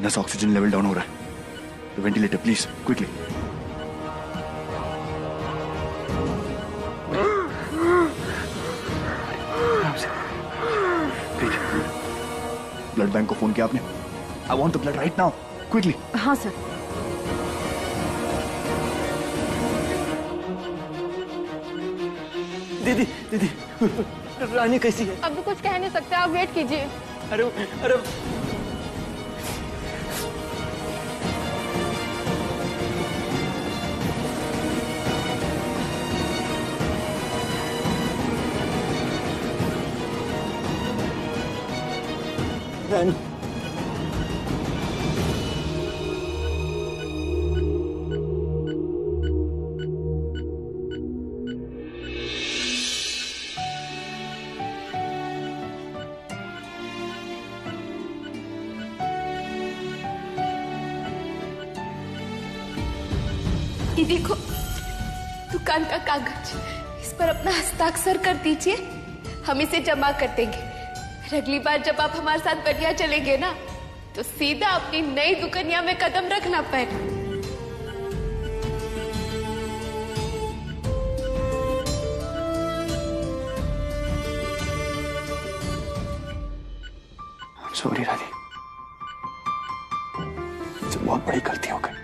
नस oxygen level down हो रहा है. Ventilator please quickly. Blood bank को फोन किया आपने? I want the blood right now quickly. हाँ सर. दीदी दीदी रानी कैसी है? अभी कुछ कह नहीं सकते, आप वेट कीजिए. अरे अरे रानी ये देखो, दुकान का कागज, इस पर अपना हस्ताक्षर कर दीजिए. हम इसे जमा कर देंगे. अगली बार जब आप हमारे साथ बलिया चलेंगे ना, तो सीधा अपनी नई दुकनिया में कदम रखना पड़ेगा. सॉरी रानी, मुझसे बहुत बड़ी गलती हो गई.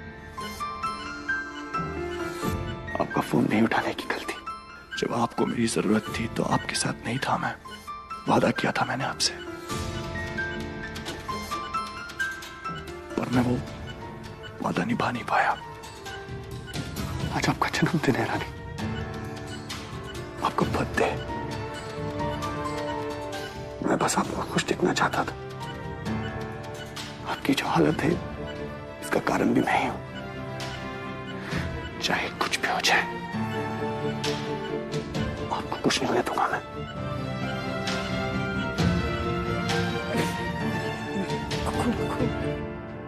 आपका फोन नहीं उठाने की गलती. जब आपको मेरी जरूरत थी तो आपके साथ नहीं था मैं. वादा किया था मैंने आपसे, पर मैं वो वादा निभा नहीं पाया. आज आपका जन्मदिन है रानी, आपका बर्थडे. मैं बस आपको खुश देखना चाहता था. आपकी जो हालत है इसका कारण भी मैं ही हूं. चाहे कुछ भी हो जाए, आपको कुछ नहीं होने दूंगा मैं.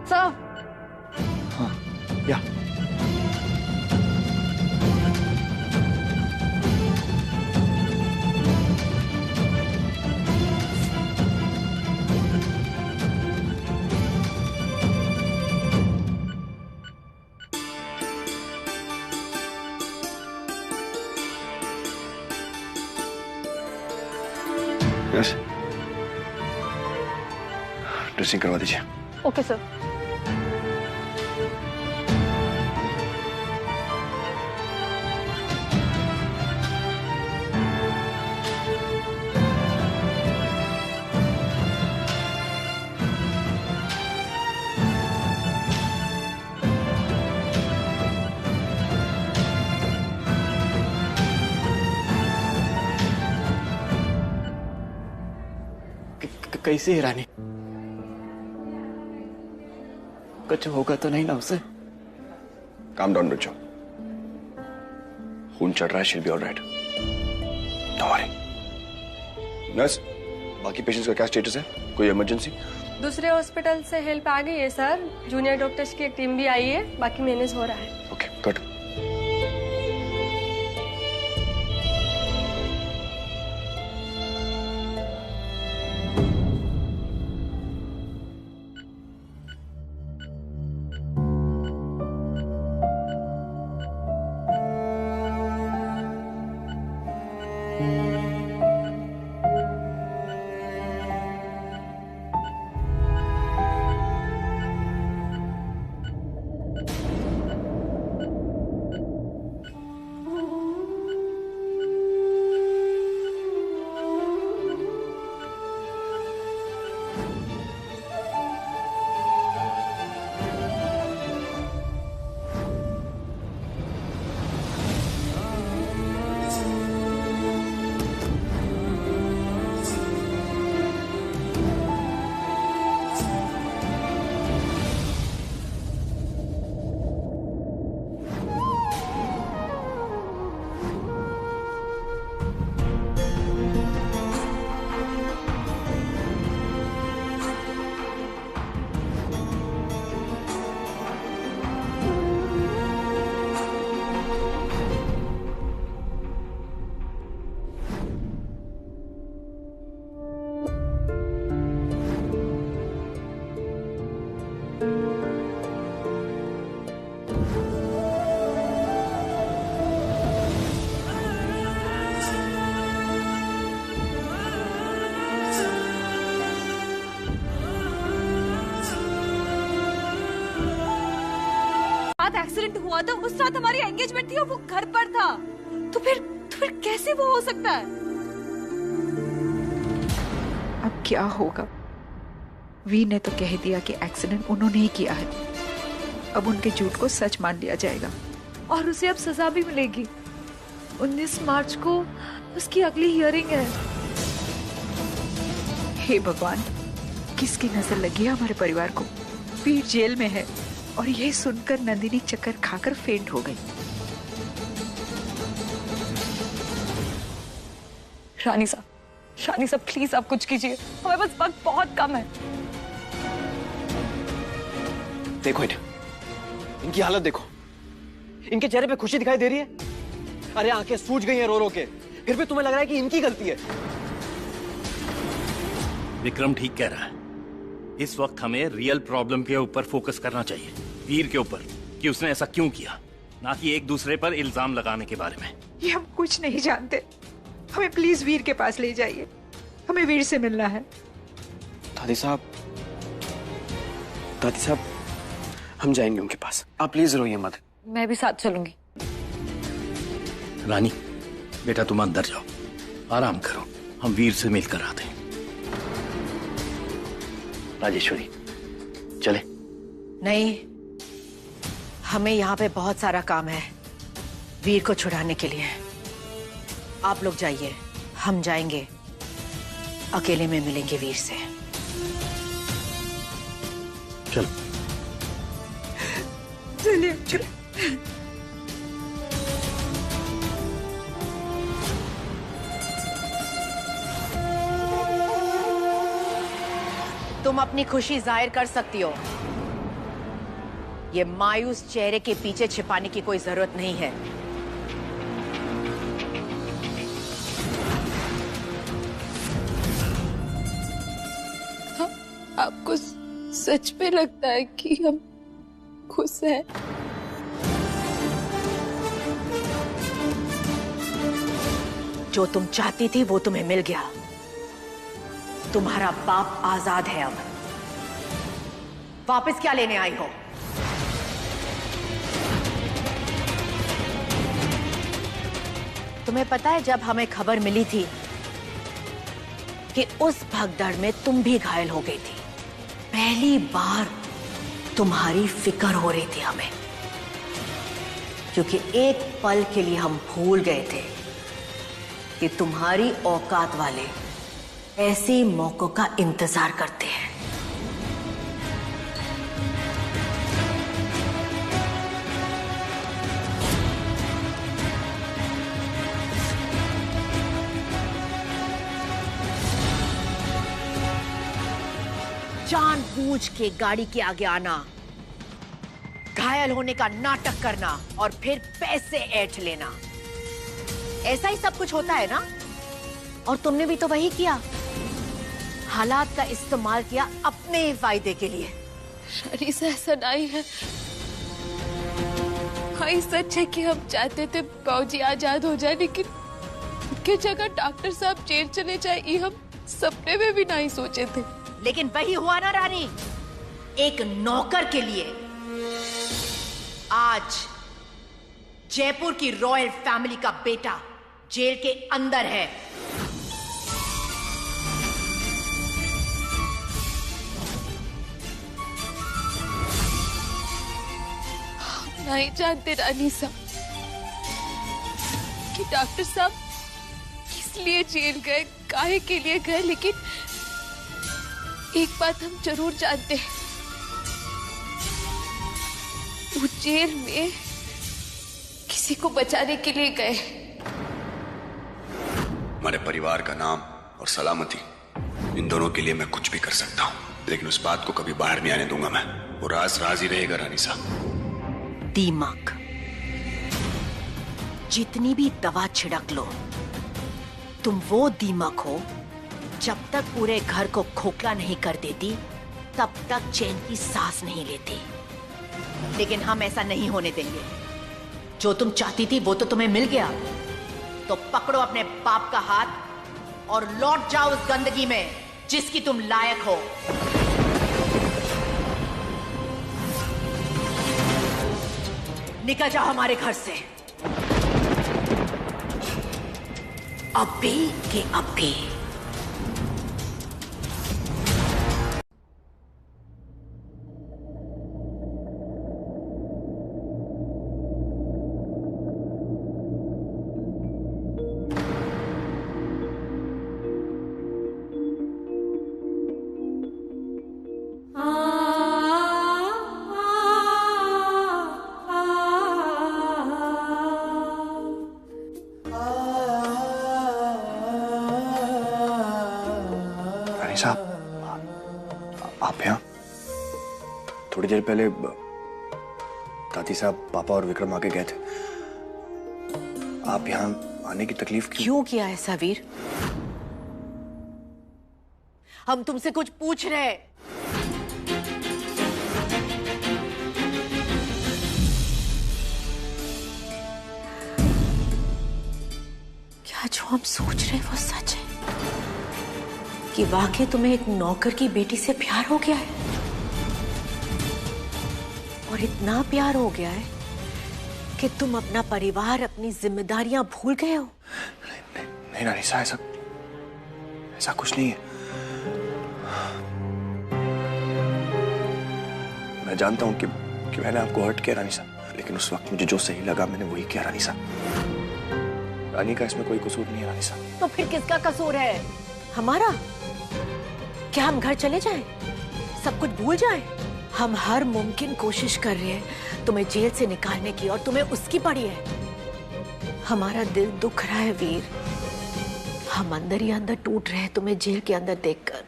सर. हाँ, या यस. ड्रेसिंग करवा दीजिए. Okay sir. कैसी है रानी? कुछ होगा तो नहीं ना उसे? काम डाउन बच्चों. खून चढ़ रहा है. she'll be all right. Don't worry. Nurse, बाकी पेशेंट्स का क्या स्टेटस है? कोई इमरजेंसी? दूसरे हॉस्पिटल से हेल्प आ गई है सर. जूनियर डॉक्टर्स की एक टीम भी आई है. बाकी मैनेज हो रहा है. Okay, good. एक्सीडेंट हुआ था उस रात हमारी एंगेजमेंट थी और वो घर पर था। तो फिर कैसे वो हो सकता है? अब क्या होगा? वी ने तो कह दिया कि एक्सीडेंट उन्होंने ही किया है। अब उनके झूठ को सच मान लिया जाएगा और उसे अब सजा भी मिलेगी। 19 मार्च को उसकी अगली हियरिंग है। हे भगवान, किसकी नजर लगी है हमारे परिवार को? वीर जेल में है और यह सुनकर नंदिनी चक्कर खाकर फेंट हो गई। रानी साहब प्लीज आप कुछ कीजिए, हमारे पास वक्त बहुत कम है। देखो इनकी हालत देखो, इनके चेहरे पे खुशी दिखाई दे रही है। अरे आंखें सूज गई हैं रो रो के, फिर भी तुम्हें लग रहा है कि इनकी गलती है। विक्रम ठीक कह रहा है। इस वक्त हमें रियल प्रॉब्लम के ऊपर फोकस करना चाहिए, वीर के ऊपर, कि उसने ऐसा क्यों किया, ना कि एक दूसरे पर इल्जाम लगाने के बारे में। ये हम कुछ नहीं जानते। हमें प्लीज वीर के पास ले जाइए, हमें वीर से मिलना है। दादी साहब हम जाएंगे उनके पास, आप प्लीज रोइए मत। मैं भी साथ चलूंगी। रानी बेटा तुम अंदर जाओ, आराम करो, हम वीर से मिलकर आते हैं। राजेश्वरी चले। नहीं, हमें यहाँ पे बहुत सारा काम है वीर को छुड़ाने के लिए। आप लोग जाइए, हम जाएंगे, अकेले में मिलेंगे वीर से। चलो चलिए। तुम अपनी खुशी जाहिर कर सकती हो, ये मायूस चेहरे के पीछे छिपाने की कोई जरूरत नहीं है। आपको सच में लगता है कि हम खुश हैं? जो तुम चाहती थी वो तुम्हें मिल गया। तुम्हारा बाप आजाद है। अब वापस क्या लेने आई हो? तुम्हें पता है, जब हमें खबर मिली थी कि उस भगदड़ में तुम भी घायल हो गई थी, पहली बार तुम्हारी फिक्र हो रही थी हमें, क्योंकि एक पल के लिए हम भूल गए थे कि तुम्हारी औकात वाले ऐसे मौकों का इंतजार करते हैं। जानबूझ के गाड़ी के आगे आना, घायल होने का नाटक करना और फिर पैसे ऐंठ लेना, ऐसा ही सब कुछ होता है ना? और तुमने भी तो वही किया, हालात का इस्तेमाल किया अपने ही फायदे के लिए। रानी से ऐसा नहीं है। हाँ, ये सच है कि हम चाहते थे बाबूजी आजाद हो जाए, लेकिन उनकी जगह डॉक्टर साहब जेल चले जाए, ये हम सपने में भी नहीं सोचे थे। लेकिन वही हुआ ना रानी, एक नौकर के लिए आज जयपुर की रॉयल फैमिली का बेटा जेल के अंदर है। नहीं जानते रानी साहब कि डॉक्टर साहब किस लिए जेल गए, काहे के लिए गए, लेकिन एक बात हम जरूर जानते हैं, वो जेल में किसी को बचाने के लिए गए। हमारे परिवार का नाम और सलामती, इन दोनों के लिए मैं कुछ भी कर सकता हूँ, लेकिन उस बात को कभी बाहर नहीं आने दूंगा मैं। वो राज राज ही रहेगा रानी साहब। दीमक, जितनी भी दवा छिड़क लो, तुम वो दीमक हो, जब तक पूरे घर को खोखला नहीं कर देती तब तक चैन की सांस नहीं लेती। लेकिन हम ऐसा नहीं होने देंगे। जो तुम चाहती थी वो तो तुम्हें मिल गया, तो पकड़ो अपने बाप का हाथ और लौट जाओ उस गंदगी में जिसकी तुम लायक हो। निकल जाओ हमारे घर से, अभी के अभी। आप यहाँ? थोड़ी देर पहले दादी साहब, पापा और विक्रम आके गए थे। आप यहाँ आने की तकलीफ क्यों किया ऐसा वीर? हम तुमसे कुछ पूछ रहे हैं। क्या जो हम सोच रहे हैं वो सच है कि वाकई तुम्हें एक नौकर की बेटी से प्यार हो गया है? और इतना प्यार हो गया है कि तुम अपना परिवार, अपनी जिम्मेदारियां भूल गए हो? नहीं रानी साहब, ऐसा कुछ नहीं है। मैं जानता हूं कि मैंने आपको हर्ट किया रानी साहब, लेकिन उस वक्त मुझे जो सही लगा मैंने वही किया रानी साहब। रानी का इसमें कोई कसूर नहीं है रानी साहब। तो फिर किसका कसूर है? हमारा? क्या हम घर चले जाएं? सब कुछ भूल जाएं? हम हर मुमकिन कोशिश कर रहे हैं तुम्हें जेल से निकालने की, और तुम्हें उसकी पड़ी है। हमारा दिल दुख रहा है वीर, हम अंदर ही अंदर टूट रहे हैं तुम्हें जेल के अंदर देखकर।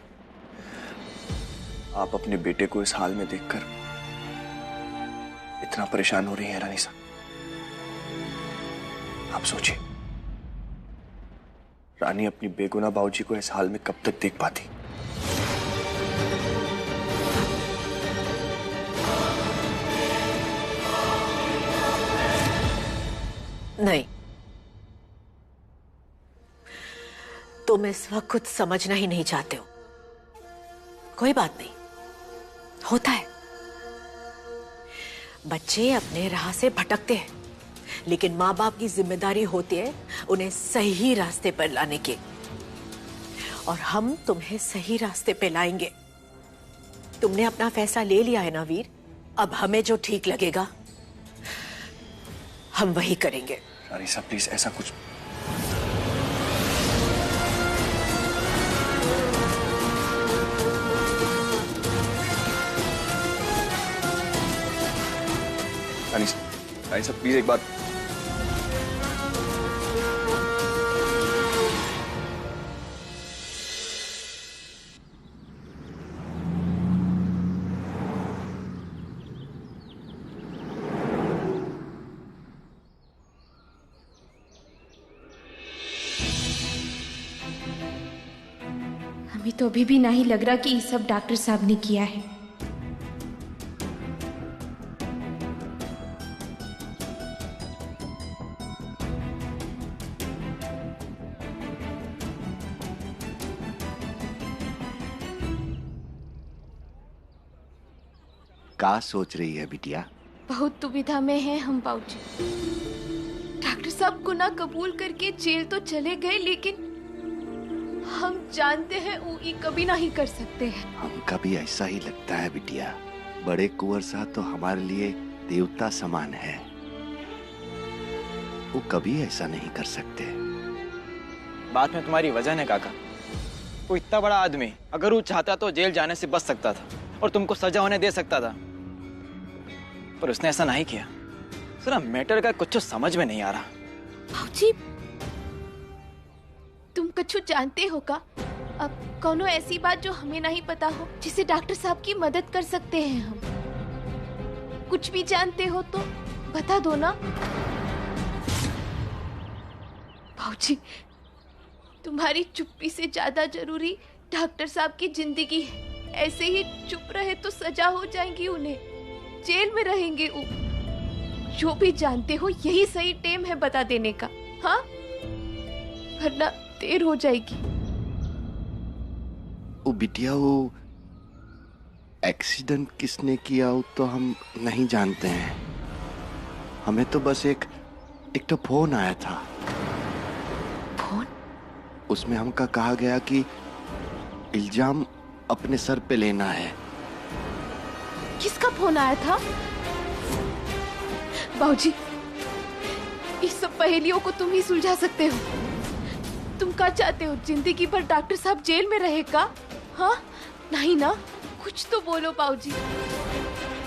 आप अपने बेटे को इस हाल में देखकर इतना परेशान हो रही हैं रानी साहब। आप सोचिए, रानी अपनी बेगुनाह बाबूजी को इस हाल में कब तक देख पाती? नहीं, तुम इस वक्त कुछ समझना ही नहीं चाहते हो। कोई बात नहीं, होता है। बच्चे अपने राह से भटकते हैं, लेकिन माँ बाप की जिम्मेदारी होती है उन्हें सही रास्ते पर लाने की, और हम तुम्हें सही रास्ते पे लाएंगे। तुमने अपना फैसला ले लिया है ना वीर, अब हमें जो ठीक लगेगा हम वही करेंगे। रानी साहब प्लीज ऐसा कुछ। रानी साहब प्लीज एक बात। हमें तो अभी भी नहीं लग रहा कि ये सब डॉक्टर साहब ने किया है। क्या सोच रही है बिटिया? बहुत दुविधा में है हम बाबूजी। डॉक्टर साहब गुनाह कबूल करके जेल तो चले गए, लेकिन हम जानते हैं वो ये कभी नहीं कर सकते हैं। हमका भी ऐसा ही लगता है बिटिया। बड़े कुंवर साहब तो हमारे लिए देवता समान है, वो कभी ऐसा नहीं कर सकते। बात में तुम्हारी वजह है काका। वो इतना बड़ा आदमी अगर वो चाहता तो जेल जाने से बच सकता था और तुमको सजा होने दे सकता था, पर उसने ऐसा नहीं किया। सुना, मैटर का कुछ समझ में नहीं आ रहा। बाबूजी, तुम कुछ जानते हो का? अब कौनो ऐसी बात जो हमें नहीं पता हो, जिसे डॉक्टर साहब की मदद कर सकते हैं हम? कुछ भी जानते हो तो बता दो ना। बाबूजी, तुम्हारी चुप्पी से ज्यादा जरूरी डॉक्टर साहब की जिंदगी है। ऐसे ही चुप रहे तो सजा हो जाएगी उन्हें। जेल में रहेंगे। जो भी जानते हो यही सही टाइम है बता देने का, हाँ? वरना देर हो जाएगी। ओ बिटिया, वो एक्सीडेंट किसने किया वो तो हम नहीं जानते हैं। हमें तो बस एक तो फोन आया था। फोन? उसमें हमका कहा गया कि इल्जाम अपने सर पे लेना है। किसका फोन आया था? बाबूजी, इस सब पहेलियों को तुम ही सुलझा सकते हो। तुम क्या चाहते हो, जिंदगी भर डॉक्टर साहब जेल में रहेगा? हाँ नहीं ना, कुछ तो बोलो बाबूजी।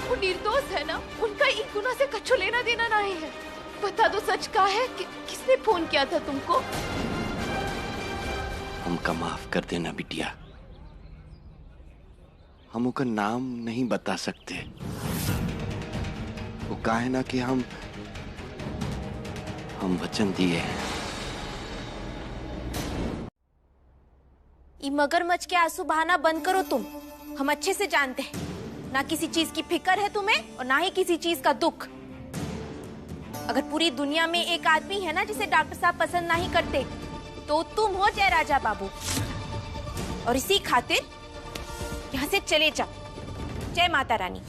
वो निर्दोष है ना, उनका एक गुना से कछु लेना देना नहीं है। बता दो सच का है कि किसने फोन किया था तुमको? हमका माफ कर देना बिटिया, हम उनका नाम नहीं बता सकते। वो कहा है ना कि हम वचन दिए हैं। ये मगरमच्छ के आंसू बहाना बंद करो तुम। हम अच्छे से जानते हैं ना किसी चीज की फिक्र है तुम्हें और ना ही किसी चीज का दुख। अगर पूरी दुनिया में एक आदमी है ना जिसे डॉक्टर साहब पसंद नहीं करते तो तुम हो जय राजा बाबू। और इसी खातिर यहाँ से चले जाओ। जय माता रानी।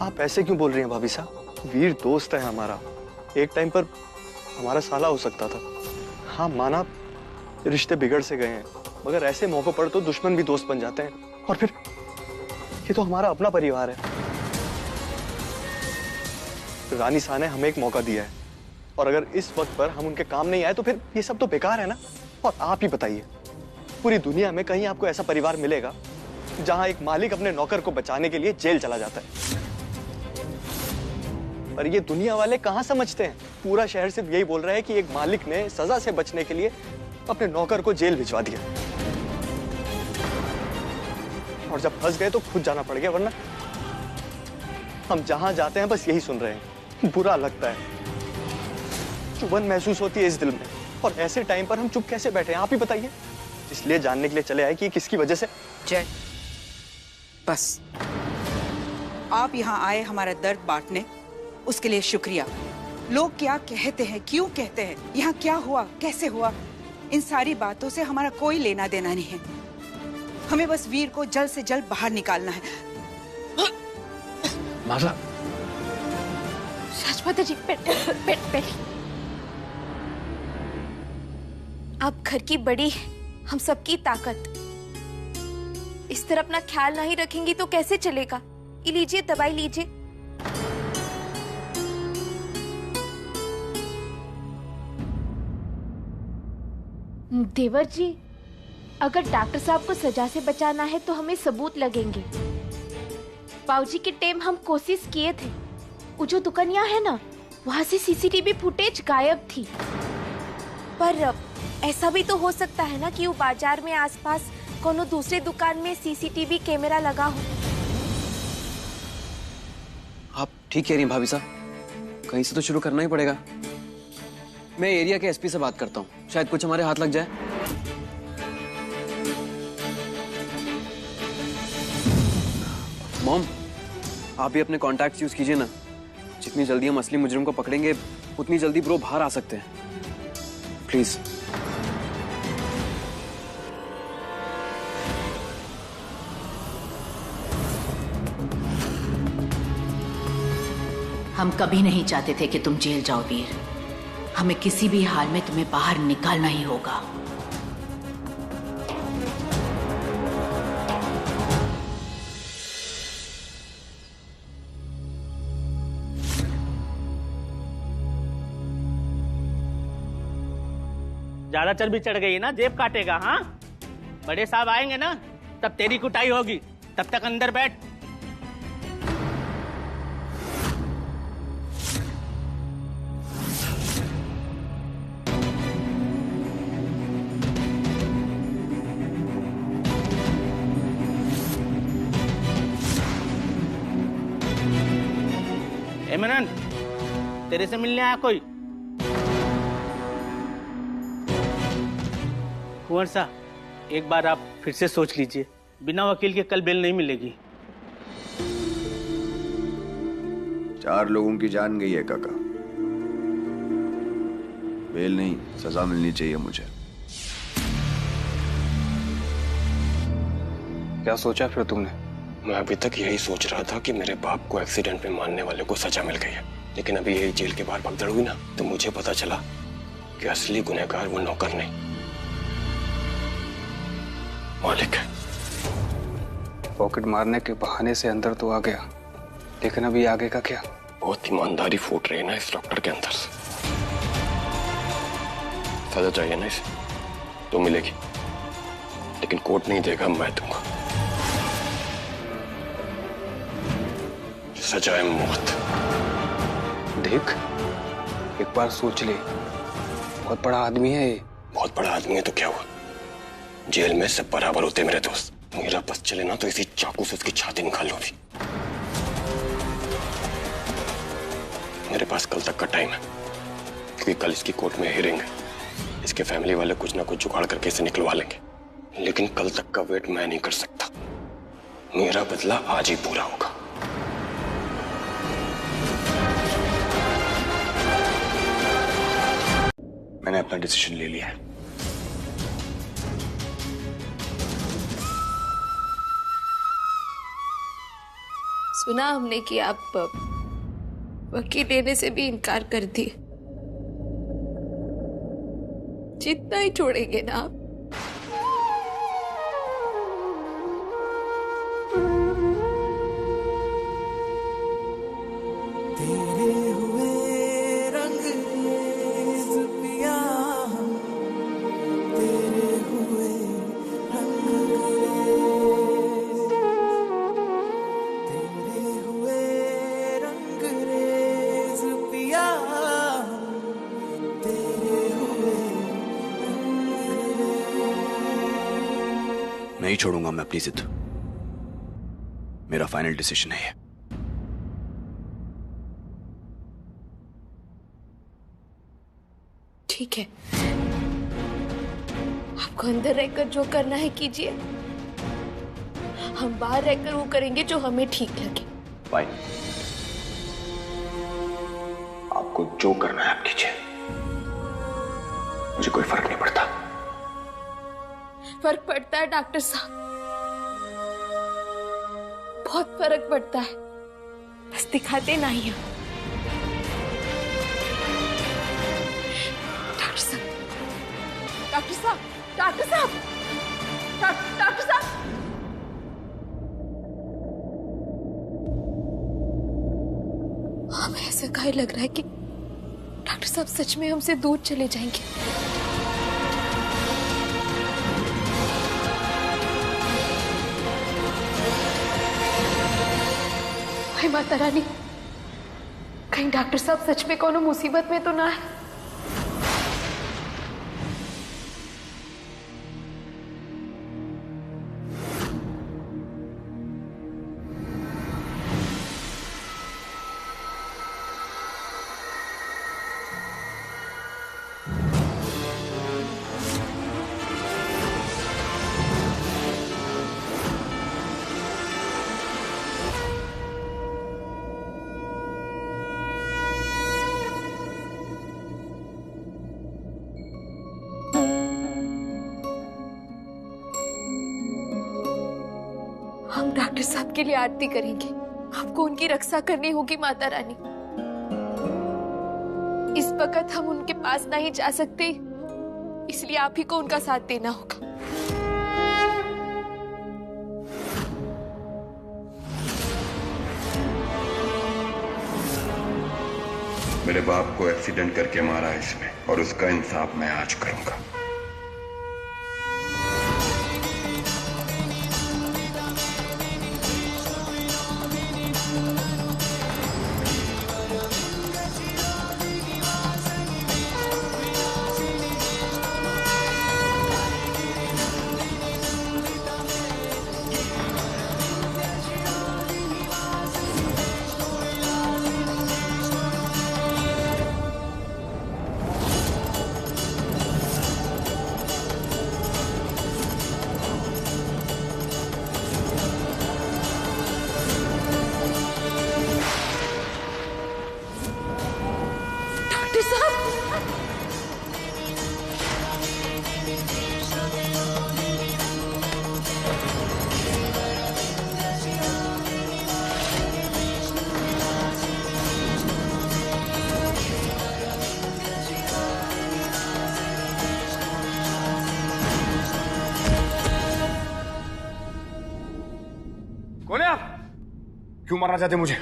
आप ऐसे क्यों बोल रही हैं भाभी साहब? वीर दोस्त है हमारा, एक टाइम पर हमारा साला हो सकता था। हाँ माना रिश्ते बिगड़ से गए हैं, मगर ऐसे मौकों पर तो दुश्मन भी दोस्त बन जाते हैं। और फिर ये तो हमारा अपना परिवार है। रानी साहब ने हमें एक मौका दिया है और अगर इस वक्त पर हम उनके काम नहीं आए तो फिर ये सब तो बेकार है ना। और आप ही बताइए, पूरी दुनिया में कहीं आपको ऐसा परिवार मिलेगा जहां एक मालिक अपने नौकर को बचाने के लिए जेल चला जाता है? पर ये दुनिया वाले कहां समझते हैं। पूरा शहर सिर्फ यही बोल रहा है कि एक मालिक ने सजा से बचने के लिए अपने नौकर को जेल भिजवा दिया और जब फंस गए तो खुद जाना पड़ गया। वरना हम जहां जाते हैं बस यही सुन रहे हैं। बुरा लगता है, चुभन महसूस होती है इस दिल में। और ऐसे टाइम पर हम चुप कैसे बैठे हैं, आप ही बताइए। इसलिए जानने के लिए चले आए कि किसकी वजह से। जय, बस आप यहाँ आए हमारा दर्द बांटने, उसके लिए शुक्रिया। लोग क्या कहते हैं, क्यों कहते हैं, यहाँ क्या हुआ, कैसे हुआ, इन सारी बातों से हमारा कोई लेना देना नहीं है। हमें बस वीर को जल्द से जल्द बाहर निकालना है। माता, राजमाता जी, बैठ। आप घर की बड़ी, हम सबकी ताकत। इस तरह अपना ख्याल नहीं रखेंगी तो कैसे चलेगा? ये लीजिए, दवाई लीजिए। देवर जी, अगर डॉक्टर साहब को सजा से बचाना है तो हमें सबूत लगेंगे। बाबूजी के टाइम हम कोशिश किए थे, वो जो दुकानिया है ना, वहाँ से सीसीटीवी फुटेज गायब थी। पर ऐसा भी तो हो सकता है ना कि वो बाजार में आसपास कोनो दूसरे दुकान में सीसीटीवी कैमरा लगा हो। आप ठीक कह रही हैं भाभी साहब, कहीं से तो शुरू करना ही पड़ेगा। मैं एरिया के एसपी से बात करता हूँ, शायद कुछ हमारे हाथ लग जाए। मॉम, आप भी अपने कॉन्टैक्ट्स यूज कीजिए ना। जितनी जल्दी हम असली मुजरिम को पकड़ेंगे उतनी जल्दी ब्रो बाहर आ सकते हैं। प्लीज। हम कभी नहीं चाहते थे कि तुम जेल जाओ वीर। हमें किसी भी हाल में तुम्हें बाहर निकालना ही होगा। ज्यादा चर्बी चढ़ गई है ना, जेब काटेगा। हाँ, बड़े साहब आएंगे ना तब तेरी कुटाई होगी। तब तक अंदर बैठ। इमरान, तेरे से मिलने आया कोई? कुंवर साहब, एक बार आप फिर से सोच लीजिए। बिना वकील के कल बेल नहीं मिलेगी। 4 लोगों की जान गई है काका। बेल नहीं, सजा मिलनी चाहिए मुझे। क्या सोचा फिर तुमने? मैं अभी तक यही सोच रहा था कि मेरे बाप को एक्सीडेंट में मारने वाले को सजा मिल गई है, लेकिन अभी यही जेल के बाहर भगदड़ हुई ना, तो मुझे पता चला कि असली गुनहगार वो नौकर नहीं, मालिक है। पॉकेट मारने के बहाने से अंदर तो आ गया, लेकिन अभी आगे का क्या? बहुत ईमानदारी फूट रही है ना इस डॉक्टर के अंदर से। सजा चाहिए ना इसे, तो मिलेगी, लेकिन कोर्ट नहीं देगा, मैं दूंगा। सजा है मौत। देख, एक बार सोच ले, बहुत बड़ा आदमी है ये। बहुत बड़ा आदमी है तो क्या हुआ, जेल में सब बराबर होते मेरे दोस्त। मेरा बस चले ना तो इसी चाकू से उसकी छाती निकाल लो। भी मेरे पास कल तक का टाइम है, क्योंकि कल इसकी कोर्ट में हियरिंग है। इसके फैमिली वाले कुछ ना कुछ जुगाड़ करके इसे निकलवा लेंगे, लेकिन कल तक का वेट मैं नहीं कर सकता। मेरा बदला आज ही पूरा होगा। मैंने अपना डिसीजन ले लिया है। सुना हमने कि आप वकील देने से भी इनकार कर दिए। जितना ही छोड़ेंगे ना आप? नहीं छोड़ूंगा मैं अपनी जिद। मेरा फाइनल डिसीजन है ये। ठीक है, आपको अंदर रहकर जो करना है कीजिए, हम बाहर रहकर वो करेंगे जो हमें ठीक लगे। फाइन, आपको जो करना है आप कीजिए, मुझे कोई फर्क नहीं पड़ता। फर्क पड़ता है डॉक्टर साहब, बहुत फर्क पड़ता है, बस दिखाते नहीं हैं। डॉक्टर साहब, डॉक्टर साहब, डॉक्टर साहब, डॉक्टर साहब, हमें ऐसा कहीं लग रहा है कि डॉक्टर साहब सच में हमसे दूर चले जाएंगे। माता रानी, कहीं डॉक्टर साहब सच में कोनो मुसीबत में तो ना है? हम डॉक्टर साहब के लिए आरती करेंगे। आपको उनकी रक्षा करनी होगी माता रानी। इस वक्त हम उनके पास नहीं जा सकते, इसलिए आप ही को उनका साथ देना होगा। मेरे बाप को एक्सीडेंट करके मारा है इसने, और उसका इंसाफ मैं आज करूंगा। क्यों मारना चाहते मुझे?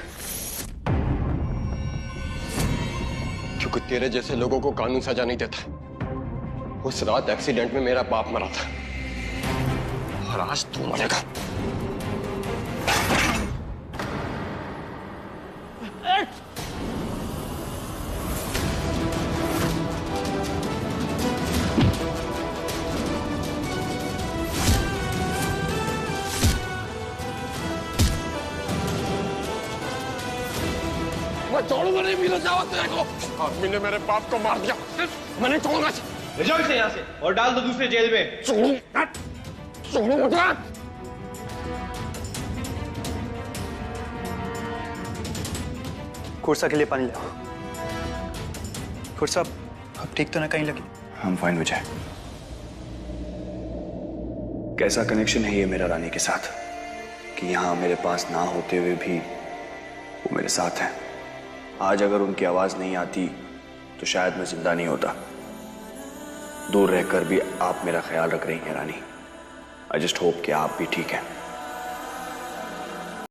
क्योंकि तेरे जैसे लोगों को कानून सजा नहीं देता। उस रात एक्सीडेंट में मेरा बाप मरा था और आज तू मरेगा। मैं छोड़ूंगा नहीं मिलना चाहता तेरे को। आदमी ने मेरे बाप को मार दिया, मैं नहीं छोड़ूंगा। ले जाओ इसे यहाँ से और डाल दो दूसरे जेल में। छोड़ूंगा। खुर्सा के लिए पानी लाओ। खुर्सा अब ठीक तो ना कहीं लगी? I'm fine विजय। कैसा कनेक्शन है ये मेरा रानी के साथ कि यहाँ मेरे पास ना होते हुए भी वो मेरे साथ है। आज अगर उनकी आवाज नहीं आती तो शायद मैं जिंदा नहीं होता। दूर रहकर भी आप मेरा ख्याल रख रही हैं रानी। आई जस्ट होप कि आप भी ठीक हैं।